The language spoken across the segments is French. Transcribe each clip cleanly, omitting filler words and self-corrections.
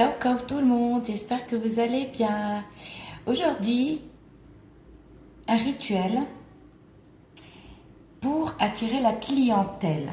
Coucou tout le monde, j'espère que vous allez bien. Aujourd'hui, un rituel pour attirer la clientèle,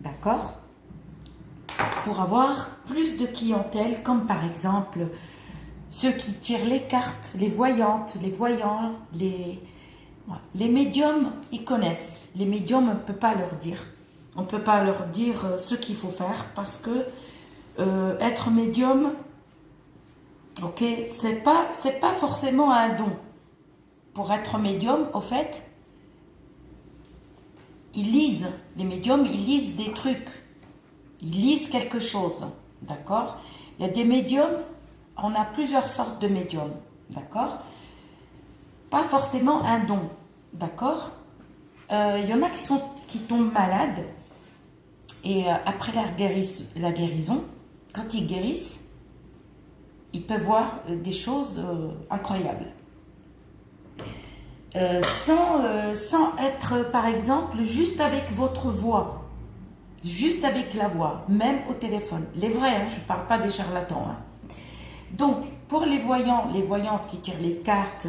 d'accord? Pour avoir plus de clientèle, comme par exemple ceux qui tirent les cartes, les voyantes, les voyants, les médiums, ils connaissent. Les médiums, on ne peut pas leur dire. On ne peut pas leur dire ce qu'il faut faire parce que être médium, ok, c'est pas forcément un don. Pour être médium, au fait, ils lisent, les médiums, ils lisent des trucs. Ils lisent quelque chose, d'accord? Il y a des médiums, on a plusieurs sortes de médiums, d'accord? Pas forcément un don, d'accord? Il y en a qui tombent malades et après la guérison, quand ils guérissent, ils peuvent voir des choses incroyables. Sans être, par exemple, juste avec votre voix, juste avec la voix, même au téléphone. Les vrais, hein, je ne parle pas des charlatans. Hein. Donc, pour les voyants, les voyantes qui tirent les cartes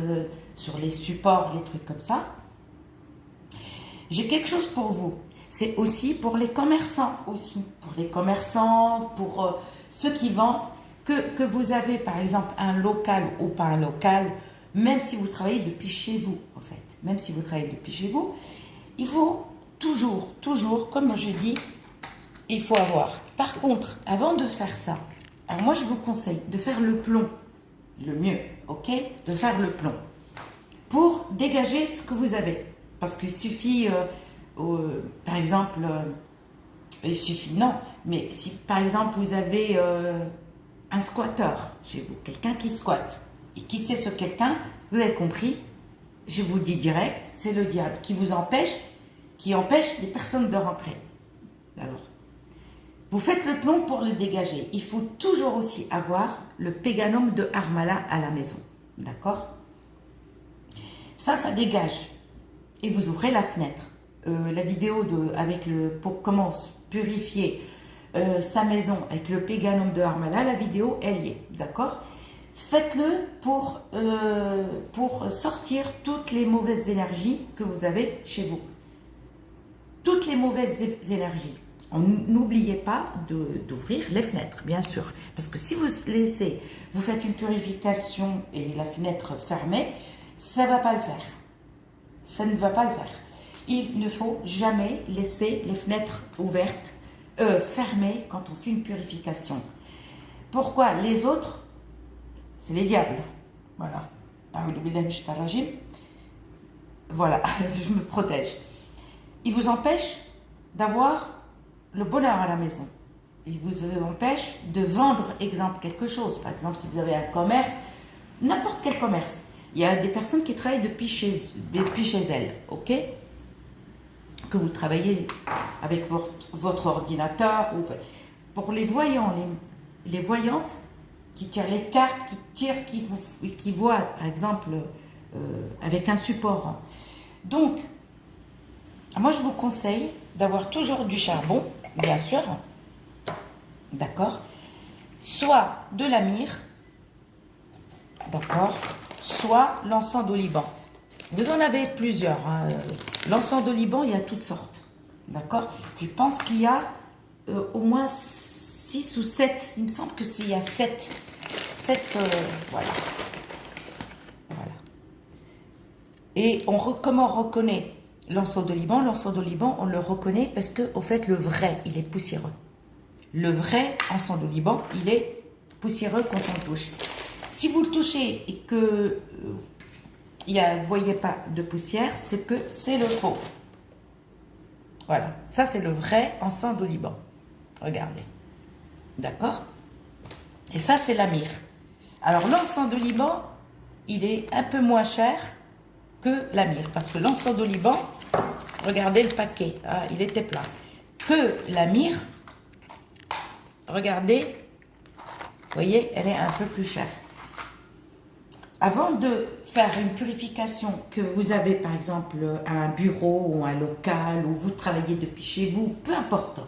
sur les supports, les trucs comme ça, j'ai quelque chose pour vous. C'est aussi pour les commerçants, aussi. Pour les commerçants, pour ceux qui vendent, que vous avez par exemple un local ou pas un local, même si vous travaillez depuis chez vous, en fait. Même si vous travaillez depuis chez vous, il faut toujours, comme je dis, il faut avoir. Par contre, avant de faire ça, alors moi je vous conseille de faire le plomb, le mieux, ok? De faire le plomb pour dégager ce que vous avez. Parce qu'il suffit, par exemple, il suffit, non, mais si par exemple vous avez un squatteur chez vous, quelqu'un qui squatte, et qui c'est ce quelqu'un, vous avez compris, je vous le dis direct, c'est le diable qui empêche les personnes de rentrer. Alors, vous faites le plomb pour le dégager. Il faut toujours aussi avoir le péganum de Harmala à la maison. D'accord? Ça dégage. Et vous ouvrez la fenêtre. La vidéo pour comment purifier sa maison avec le péganum de Harmala, la vidéo, elle y est. D'accord? Faites-le pour sortir toutes les mauvaises énergies que vous avez chez vous. Toutes les mauvaises énergies. N'oubliez pas d'ouvrir les fenêtres, bien sûr. Parce que si vous faites une purification et la fenêtre fermée, ça ne va pas le faire. Ça ne va pas le faire. Il ne faut jamais laisser les fenêtres ouvertes, fermées quand on fait une purification. Pourquoi? Les autres, c'est les diables. Voilà. Voilà, je me protège. Ils vous empêchent d'avoir le bonheur à la maison. Ils vous empêchent de vendre, exemple, quelque chose. Par exemple, si vous avez un commerce, n'importe quel commerce. Il y a des personnes qui travaillent depuis chez elles, ok? Que vous travaillez avec votre ordinateur. Pour les voyants, les voyantes, qui tirent les cartes, qui voient, par exemple, avec un support. Donc, moi, je vous conseille d'avoir toujours du charbon, bien sûr, d'accord, soit de la myrrhe, d'accord, soit l'encens d'oliban. Vous en avez plusieurs. Hein. L'encens d'oliban, il y a toutes sortes, d'accord. Je pense qu'il y a au moins 6 ou 7. Il me semble que il y a 7. Voilà. Voilà. Et comment on reconnaît l'encens d'oliban? L'encens d'oliban, on le reconnaît parce que, au fait, le vrai, il est poussiéreux. Le vrai encens d'oliban, il est poussiéreux quand on le touche. Si vous le touchez et que vous ne voyez pas de poussière, c'est que c'est le faux. Voilà. Ça, c'est le vrai encens d'oliban. Regardez. D'accord? Et ça, c'est la myrrhe. Alors, l'encens d'oliban, il est un peu moins cher que la myrrhe. Parce que l'encens d'oliban, regardez le paquet, ah, il était plein. Que la myrrhe, regardez, vous voyez, elle est un peu plus chère. Avant de faire une purification, que vous avez par exemple un bureau ou un local, ou vous travaillez depuis chez vous, peu importe,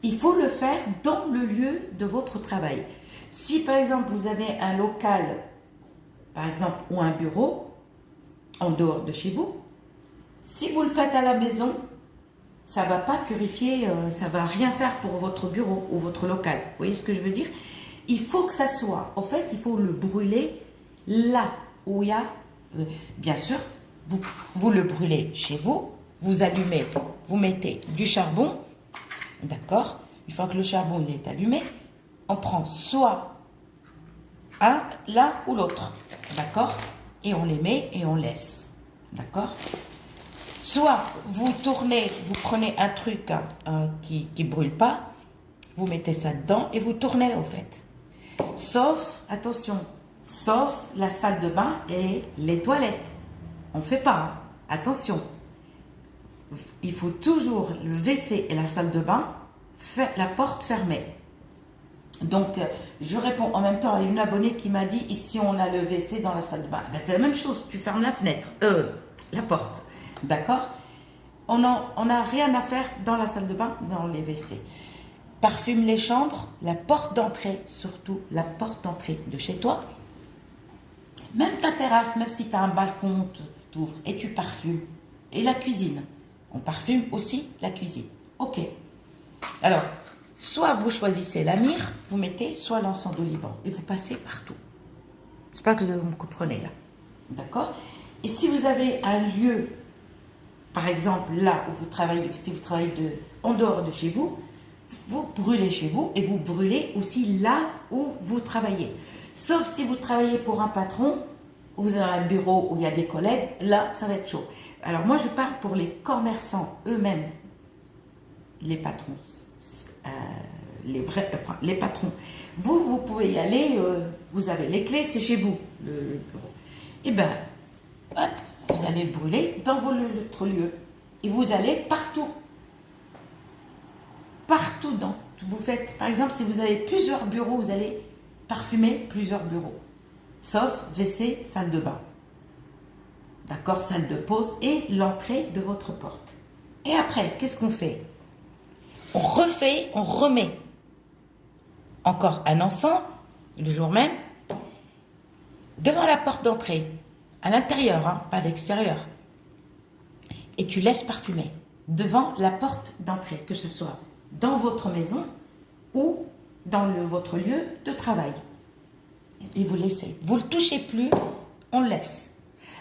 il faut le faire dans le lieu de votre travail. Si par exemple vous avez un local, par exemple, ou un bureau, en dehors de chez vous, si vous le faites à la maison, ça ne va pas purifier, ça ne va rien faire pour votre bureau ou votre local. Vous voyez ce que je veux dire? Il faut que ça soit, en fait, il faut le brûler là où il y a, bien sûr, vous le brûlez chez vous, vous allumez, vous mettez du charbon, d'accord? Une fois que le charbon il est allumé, on prend soit l'un ou l'autre, d'accord? Et on les met et on laisse, d'accord? Soit vous tournez, vous prenez un truc qui ne brûle pas, vous mettez ça dedans et vous tournez, au fait. Sauf, attention, sauf la salle de bain et les toilettes. On ne fait pas, hein. Attention. Il faut toujours le WC et la salle de bain, la porte fermée. Donc, je réponds en même temps à une abonnée qui m'a dit, ici on a le WC dans la salle de bain. Ben, c'est la même chose, tu fermes la fenêtre, la porte. D'accord? On n'a rien à faire dans la salle de bain, dans les WC. Parfume les chambres, la porte d'entrée, surtout la porte d'entrée de chez toi. Même ta terrasse, même si tu as un balcon, tu ouvres et tu parfumes. Et la cuisine. On parfume aussi la cuisine. Ok. Alors, soit vous choisissez la myrrhe, vous mettez, soit l'encens d'oliban. Et vous passez partout. J'espère que vous me comprenez là. D'accord? Et si vous avez un lieu, par exemple là où vous travaillez, si vous travaillez en dehors de chez vous, vous brûlez chez vous et vous brûlez aussi là où vous travaillez. Sauf si vous travaillez pour un patron, vous avez un bureau où il y a des collègues, là ça va être chaud. Alors moi je parle pour les commerçants eux-mêmes, les patrons, les patrons. Vous pouvez y aller, vous avez les clés, c'est chez vous le bureau. Et bien, hop, vous allez le brûler dans votre lieu. Et vous allez partout. Partout. Vous faites, par exemple, si vous avez plusieurs bureaux, vous allez parfumer plusieurs bureaux. Sauf WC, salle de bain. D'accord? Salle de pause et l'entrée de votre porte. Et après, qu'est-ce qu'on fait? On remet encore un encens, le jour même, devant la porte d'entrée. À l'intérieur, hein, pas à l'extérieur. Et tu laisses parfumer devant la porte d'entrée, que ce soit dans votre maison ou dans votre lieu de travail. Et vous laissez. Vous ne le touchez plus, on le laisse.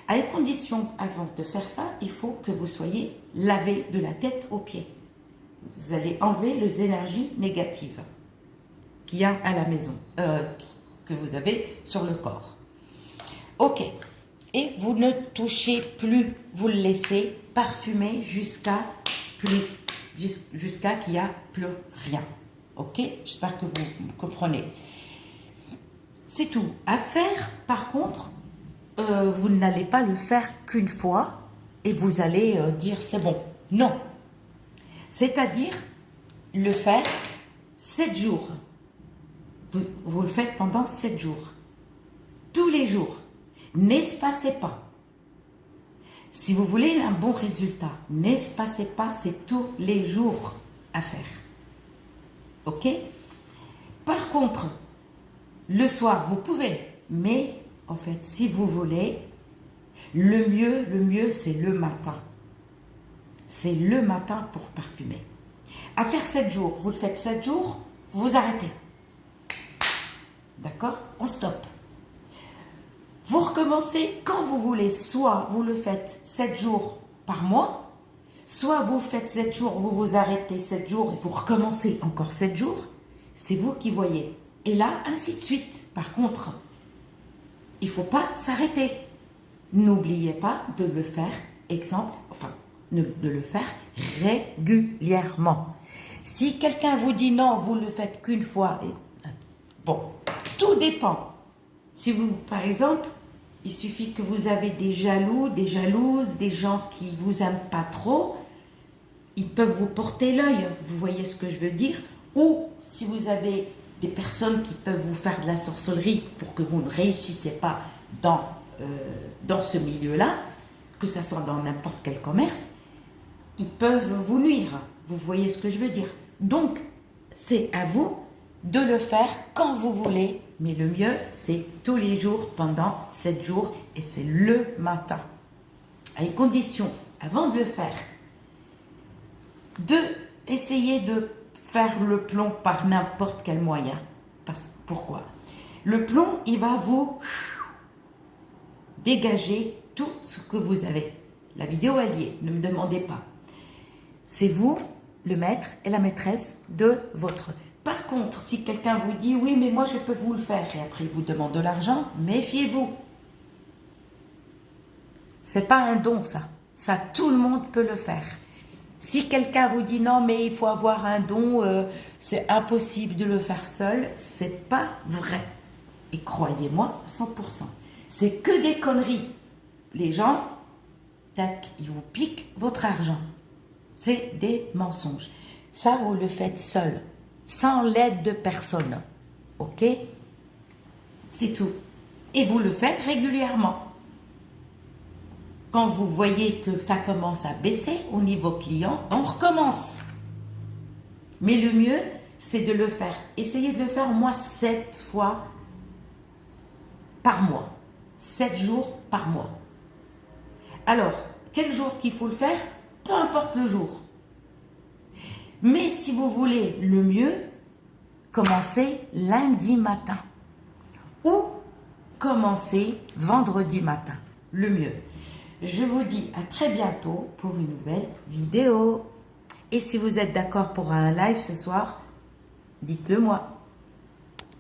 À une condition, avant de faire ça, il faut que vous soyez lavé de la tête aux pieds. Vous allez enlever les énergies négatives qu'il y a à la maison, que vous avez sur le corps. Ok. Et vous ne touchez plus, vous le laissez parfumer jusqu'à qu'il n'y a plus rien. Ok? J'espère que vous comprenez. C'est tout. À faire, par contre, vous n'allez pas le faire qu'une fois et vous allez dire c'est bon. Non. C'est-à-dire le faire 7 jours. Vous le faites pendant 7 jours. Tous les jours. N'espacez pas. Si vous voulez un bon résultat, n'espacez pas, c'est tous les jours à faire. Ok? Par contre, le soir, vous pouvez, mais en fait, si vous voulez, le mieux, c'est le matin. C'est le matin pour parfumer. À faire 7 jours, vous le faites 7 jours, vous arrêtez. D'accord? On stoppe. Vous recommencez quand vous voulez. Soit vous le faites 7 jours par mois, soit vous faites 7 jours, vous vous arrêtez 7 jours et vous recommencez encore 7 jours. C'est vous qui voyez. Et là, ainsi de suite. Par contre, il ne faut pas s'arrêter. N'oubliez pas de le faire, de le faire régulièrement. Si quelqu'un vous dit non, vous le faites qu'une fois, bon, tout dépend. Si vous, par exemple, il suffit que vous avez des jaloux, des jalouses, des gens qui ne vous aiment pas trop, ils peuvent vous porter l'œil, vous voyez ce que je veux dire? Ou si vous avez des personnes qui peuvent vous faire de la sorcellerie pour que vous ne réussissez pas dans ce milieu-là, que ce soit dans n'importe quel commerce, ils peuvent vous nuire. Vous voyez ce que je veux dire? Donc, c'est à vous de le faire quand vous voulez, mais le mieux, c'est tous les jours pendant 7 jours et c'est le matin. À une condition, avant de le faire, de essayer de faire le plomb par n'importe quel moyen. Pourquoi? Le plomb, il va vous dégager tout ce que vous avez. La vidéo, elle y est, ne me demandez pas. C'est vous, le maître et la maîtresse de votre... Par contre, si quelqu'un vous dit, oui, mais moi je peux vous le faire, et après il vous demande de l'argent, méfiez-vous. C'est pas un don, ça. Ça, tout le monde peut le faire. Si quelqu'un vous dit, non, mais il faut avoir un don, c'est impossible de le faire seul, c'est pas vrai. Et croyez-moi, 100%. C'est que des conneries. Les gens, tac, ils vous piquent votre argent. C'est des mensonges. Ça, vous le faites seul, sans l'aide de personne. Ok? C'est tout. Et vous le faites régulièrement. Quand vous voyez que ça commence à baisser au niveau client, on recommence. Mais le mieux, c'est de le faire. Essayez de le faire au moins 7 fois par mois. 7 jours par mois. Alors, quel jour qu'il faut le faire? Peu importe le jour. Mais si vous voulez le mieux, commencez lundi matin. Ou commencez vendredi matin. Le mieux. Je vous dis à très bientôt pour une nouvelle vidéo. Et si vous êtes d'accord pour un live ce soir, dites-le moi.